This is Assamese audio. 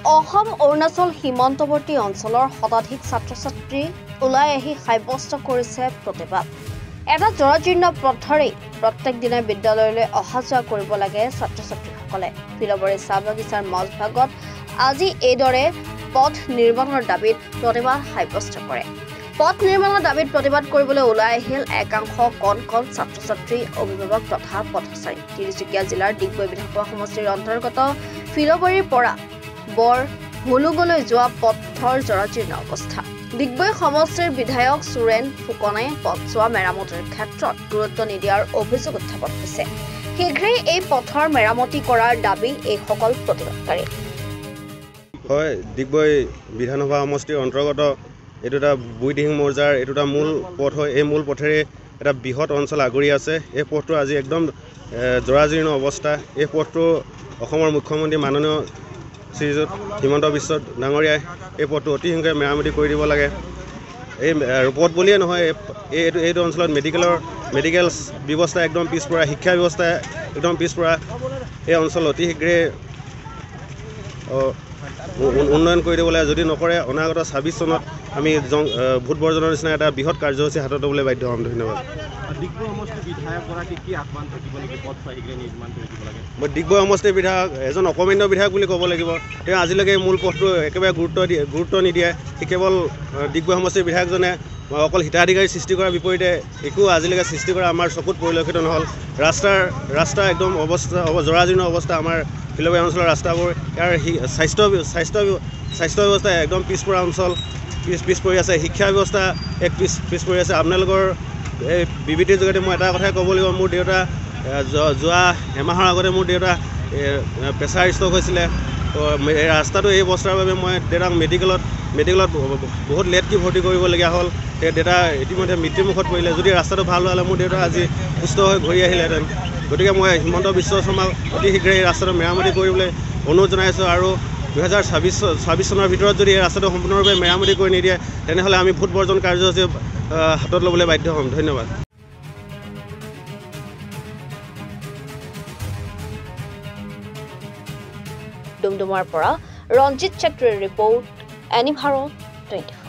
অসম অৰুণাচল সীমান্তৱৰ্তী অঞ্চলৰ শতাধিক ছাত্ৰ-ছাত্ৰী ওলাই আহি সাব্যস্ত কৰিছে প্ৰতিবাদ। এটা জৰাজীৰ্ণ পথৰে প্ৰত্যেক দিনে বিদ্যালয়লৈ অহা যোৱা কৰিব লাগে ছাত্ৰ-ছাত্ৰীসকলে। ফিলবাৰী চাহ বাগিচাৰ মাজভাগত আজি এইদৰে পথ নিৰ্মাণৰ দাবীত প্ৰতিবাদ সাব্যস্ত কৰে। পথ নিৰ্মাণৰ দাবীত প্ৰতিবাদ কৰিবলৈ ওলাই আহিল একাংশ কণ ছাত্ৰ-ছাত্ৰী, অভিভাৱক তথা পথচাৰী। তিনিচুকীয়া জিলাৰ ডিগবৈ বিধানসভা সমষ্টিৰ অন্তৰ্গত ফিলবাৰীৰ পৰা বৰ হুলুগলৈ যোৱা পথৰ জৰাজীৰ্ণ অৱস্থা। ডিগবৈ সমষ্টিৰ বিধায়ক সুৰেন ফুকনে পথছোৱা মেৰামতিৰ ক্ষেত্ৰত গুৰুত্ব নিদিয়াৰ অভিযোগ উত্থাপন হৈছে। শীঘ্ৰেই এই পথৰ মেৰামতি কৰাৰ দাবী এইসকল প্ৰতিবাদকাৰী। হয়, ডিগবৈ বিধানসভা সমষ্টিৰ অন্তৰ্গত এইটো এটা বুইদিহিং মৌজাৰ এইটো এটা মূল পথ হয়। এই মূল পথেৰে এটা বৃহৎ অঞ্চল আগুৰি আছে। এই পথটো আজি একদম জৰাজীৰ্ণ অৱস্থা। এই পথটো অসমৰ মুখ্যমন্ত্ৰী মাননীয় শ্ৰীযুত হিমন্ত বিশ্ব ডাঙৰীয়াই এই পথটো অতি শীঘ্ৰে মেৰামতি কৰি দিব লাগে। এই পথ বুলিয়ে নহয়, এইটো অঞ্চলত মেডিকেল ব্যৱস্থা একদম পিছপৰা, শিক্ষা ব্যৱস্থা একদম পিছপৰা। এই অঞ্চল অতি শীঘ্ৰে উন্নয়ন কৰি দিব লাগে। যদি নকৰে অনাগত ২৬ চনত আমি ভোট বৰ্জনৰ নিচিনা এটা বৃহৎ কাৰ্যসূচী হাতত ল'বলৈ বাধ্য হ'ম। ধন্যবাদ। মই ডিগবৈ সমষ্টিৰ বিধায়ক এজন অকমান্য বিধায়ক বুলি ক'ব লাগিব। তেওঁ আজিলৈকে মূল পথটো একেবাৰে গুৰুত্ব নিদিয়ে। সি কেৱল ডিগবৈ সমষ্টিৰ বিধায়কজনে অকল হিতাধিকাৰী সৃষ্টি কৰাৰ বিপৰীতে একো আজিলৈকে সৃষ্টি কৰা আমাৰ চকুত পৰিলক্ষিত নহ'ল। ৰাস্তা একদম জৰাজীৰ্ণ অৱস্থা। আমাৰ ফিলবাৰী অঞ্চলৰ ৰাস্তাবোৰ, ইয়াৰ স্বাস্থ্য ব্যৱস্থা একদম পিছপৰা অঞ্চল, পিছ পৰি আছে। শিক্ষা ব্যৱস্থা পিছ পৰি আছে। আপোনালোকৰ এই বিবৃতিৰ যোগেদি মই এটা কথাই ক'ব লাগিব, মোৰ দেউতা যোৱা এমাহৰ আগতে মোৰ দেউতা প্ৰেছাৰ ষ্ট্ৰ'ক হৈছিলে। তো এই ৰাস্তাটো এই অৱস্থাৰ বাবে মই দেউতাক মেডিকেলত বহুত লেটকৈ ভৰ্তি কৰিবলগীয়া হ'ল। দেউতা ইতিমধ্যে মৃত্যুমুখত পৰিলে। যদি ৰাস্তাটো ভাল হ'লে মোৰ দেউতা আজি সুস্থ হৈ ঘূৰি আহিলেহেঁতেন। গতিকে মই হিমন্ত বিশ্ব শৰ্মাক অতি শীঘ্ৰে এই ৰাস্তাটো মেৰামতি কৰিবলৈ অনুৰোধ জনাইছোঁ। আৰু ২০২৬ চনৰ ভিতৰত যদি এই ৰাস্তাটো সম্পূৰ্ণৰূপে মেৰামতি কৰি নিদিয়ে তেনেহ'লে আমি ভোট বৰ্জন কাৰ্যসূচী হাতত ল'বলৈ বাধ্য হ'ম। ধন্যবাদ। ডুমডুমাৰ পৰা ৰঞ্জিত চেত্ৰীৰ ৰিপৰ্ট, এনি ভাৰত 24।